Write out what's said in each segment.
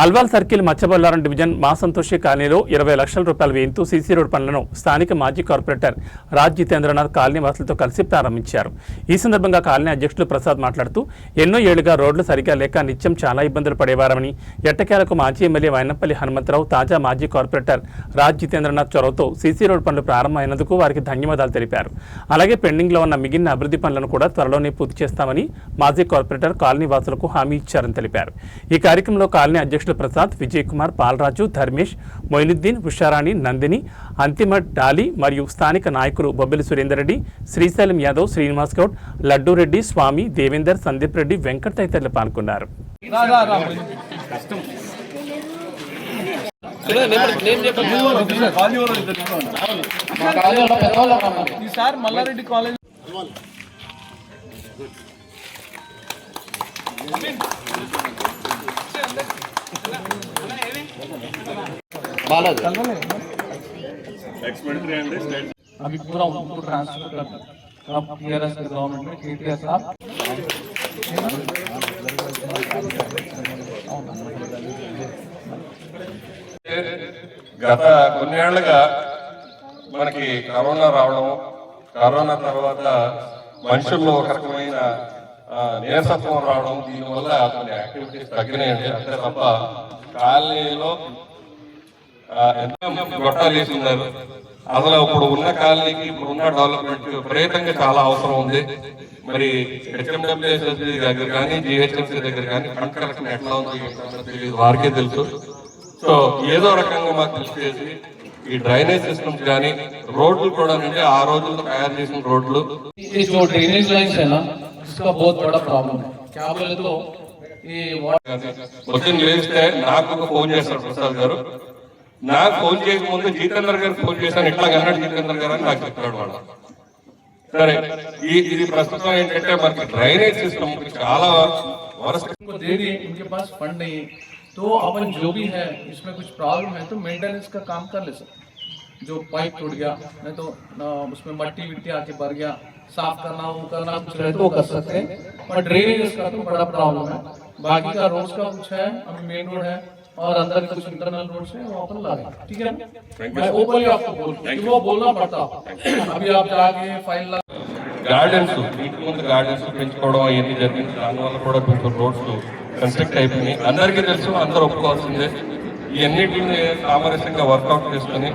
Alwal circle Machabollaram division మా సంతోషి కాలనీలో 20 లక్షల రూపాయల వ్యయంతో సీసీ రోడ్ పనులను స్థానిక మాజీ కార్పొరేటర్ రాజ్ జితేంద్రనాథ్ కాలనీ వాసులతో కలిసి ప్రారంభించారు. ఈ సందర్భంగా కాలనీ అధ్యక్షులు ప్రసాద్ మాట్లాడుతూ ఎన్నో ఏళ్లుగా రోడ్లు సరిగా లేక నిత్యం చాలా ఇబ్బందులు పడేవారని, ఎట్టకేలకు మాజీ ఎమ్మెల్యే వైనంపల్లి హనుమంతరావు తాజా మాజీ కార్పొరేటర్ రాజ్ జితేంద్రనాథ్ చొరవతో సీసీ రోడ్ పనులు ప్రారంభమైనందుకు వారికి ధన్యవాదాలు తెలిపారు. అలాగే పెండింగ్లో ఉన్న మిగిలిన అభివృద్ధి పనులను కూడా త్వరలోనే పూర్తి చేస్తామని మాజీ కార్పొరేటర్ కాలనీ వాసులకు హామీ ఇచ్చారని తెలిపారు. ఈ కార్యక్రమంలో కాలనీ అధ్యక్షులు ప్రసాద్, విజయ్ కుమార్, పాలరాజు, ధర్మేష్, మొయినుద్దీన్, ఉషారాణి, నందిని, అంతిమ డాలి మరియు స్థానిక నాయకులు బొబ్బిలి సురేందర్ రెడ్డి, శ్రీశైలం యాదవ్, శ్రీనివాస్ గౌడ్, లడ్డూ రెడ్డి, స్వామి, దేవేందర్, సందీప్ రెడ్డి, వెంకట్ తదితరులు పాల్గొన్నారు. अभी पूरा उनको ट्रांसफर कर अब टीआरएस के गवर्नमेंट में केटीआर साहब గత కొన్నేళ్లుగా మనకి కరోనా రావడం, కరోనా తర్వాత మనుషుల్లో ఒక రకమైన నీరసత్వం రావడం, దీనివల్ల కొన్ని యాక్టివిటీస్ తగ్గినాయండి. అంతే తప్ప కాలనీలో ఎంతో గొట్టాలు వేస్తున్నారు. అసలు ఇప్పుడు ఉన్న కాలనీకి ఇప్పుడు ఉన్న డెవలప్మెంట్ విపరీతంగా చాలా అవసరం ఉంది. మరి హెచ్ఎండబ్ల్యూఎస్ఎస్బి దగ్గర కానీ, జిహెచ్ఎంసీ దగ్గర కానీ ఫండ్ కలెక్షన్ ఎట్లా ఉంది తెలియదు, వారికే తెలుసు. సో ఏదో రకంగా మాకు కృషి చేసి ఈ డ్రైనేజ్ సిస్టమ్స్ కానీ, రోడ్లు కూడా అంటే ఆ రోజుల్లో తయారు చేసిన రోడ్లు ड्रेनेज लाइन्स है ना, इसका बहुत बड़ा प्रॉब्लम है. क्या बोले तो పొద్దున్న లేస్తే నాకు ఒక ఫోన్ చేస్తారు ప్రసాద్ గారు. నాకు ఫోన్ చేయకముందు జితేందర్ గారికి ఫోన్ చేశాను, ఇట్లా అన్నాడు జితేందర్ గారు అని నాకు చెప్పాడు వాడు. సరే, ఇది ప్రస్తుతం ఏంటంటే మనకి డ్రైనేజ్ సిస్టమ్ చాలా వరస్ట్. इनके पास फंड नहीं है तो अपन जो भी है इसमें कुछ प्रॉब्लम है तो मेंटेनेंस का काम कर ले सकते. जो पाइप टूट गया नहीं तो उसमें मट्टी विट्टी आके भर गया, साफ करना वो करना कुछ रहे तो कर सकते हैं. पर ड्रेनेज का तो बड़ा प्रॉब्लम है. बाकी का रोड का कुछ है, अभी मेन रोड है और अंदर कुछ इंटरनल रोड है वो अपन ला रहे हैं. ठीक है, मैं ओपनली आपको वो बोलना पड़ता. अभी आप जाके फाइल గార్డెన్స్, ఇంటి ముందు గార్డెన్స్ పెంచుకోవడం అవన్నీ జరిగింది. దానివల్ల కూడా కొంచెం రోడ్స్ కన్స్ట్రక్ట్ అయిపోయినాయి. అందరికీ తెలుసు, అందరూ ఒప్పుకోవాల్సిందే. ఇవన్నిటిని సామరస్యంగా వర్కౌట్ చేసుకుని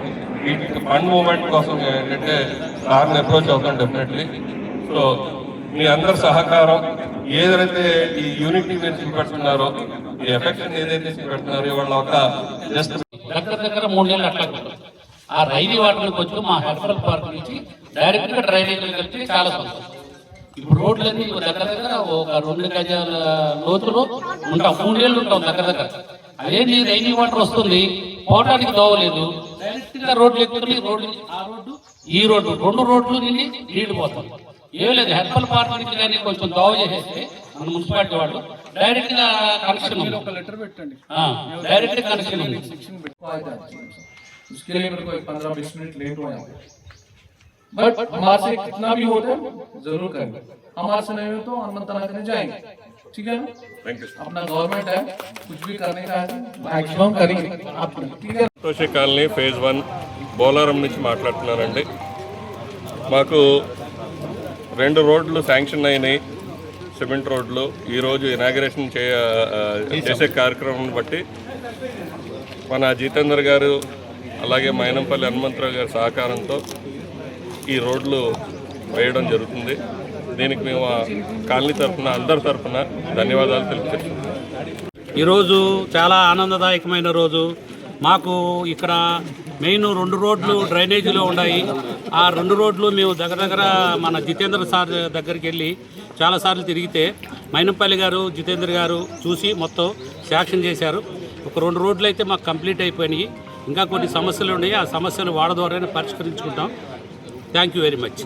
వీటికి ఫండ్ మూవ్మెంట్ కోసం ఏంటంటే సార్ని అప్రోచ్ అవుతాం డెఫినెట్లీ. సో మీ అందరి సహకారం, ఏదైతే ఈ యూనిటీ మీరు చూపెడుతున్నారో, ఈ ఎఫెక్షన్ ఏదైతే చూపెడుతున్నారో, వాళ్ళ ఒక జస్ట్ దగ్గర 3 నెలలు అట్లా ఆ రైలు వాటర్కి వచ్చి మా హెర్బల్ పార్క్ నుంచి డైరెక్ట్ గా డ్రైనేజీలు కలిపి చాలా సంతోషం. ఇప్పుడు రోడ్లన్నీ దగ్గర ఒక 2 గజాల లోతులో ఉంటాం, 3 నెలలు ఉంటాం దగ్గర. అదేంటి రైలు వాటర్ వస్తుంది, పోవటానికి దోవలేదు, డైరెక్ట్ గా రోడ్లు ఎక్కుతున్నాయి. ఆ రోడ్డు ఈ రోడ్డు 2 రోడ్లు నిండి నీళ్లు పోతుంది. ఏం లేదు, హెర్బల్ పార్క్ నుంచి కానీ కొంచెం దోవ చేసేస్తే మన మున్సిపాలిటీ వాళ్ళు డైరెక్ట్ గా కనెక్షన్ ఉంది. లెటర్ పెట్టండి, డైరెక్ట్ కనెక్షన్ ఉంది. उसके लिए मेरे को 15-20 मिनट लेट हो जाते, बट हमारे से कितना भी होता है जरूर करेंगे. हमारे से नहीं हो तो अनुमंत्रण करने जाएंगे. ठीक है, अपना गवर्नमेंट है, कुछ भी करने का है मैक्सिमम करेंगे आप. ठीक है, సంతోషి కాలనీ ఫేజ్ 1 బోలారం నుంచి మాట్లాడుతున్నానండి. మాకు 2 రోడ్లు శాంక్షన్ అయినాయి, సిమెంట్ రోడ్లు. ఈరోజు ఇనాగరేషన్ చేసే కార్యక్రమం బట్టి మన జితేందర్ గారు అలాగే మైనంపల్లి హనుమంతరావు గారి సహకారంతో ఈ రోడ్లు వేయడం జరుగుతుంది. దీనికి మేము కాలనీ తరఫున, అందరి తరఫున ధన్యవాదాలు తెలుపుతున్నాం. ఈరోజు చాలా ఆనందదాయకమైన రోజు. మాకు ఇక్కడ మెయిన్ 2 రోడ్లు డ్రైనేజీలో ఉన్నాయి. ఆ 2 రోడ్లు మేము దగ్గర మన జితేంద్ర సార్ దగ్గరికి వెళ్ళి చాలాసార్లు తిరిగితే మైనంపల్లి గారు, జితేంద్ర గారు చూసి మొత్తం శాంక్షన్ చేశారు. ఒక 2 రోడ్లు అయితే మాకు కంప్లీట్ అయిపోయినాయి. ఇంకా కొన్ని సమస్యలు ఉన్నాయి, ఆ సమస్యలు వాళ్ళ ద్వారానే పరిష్కరించుకుంటాం. Thank you very much.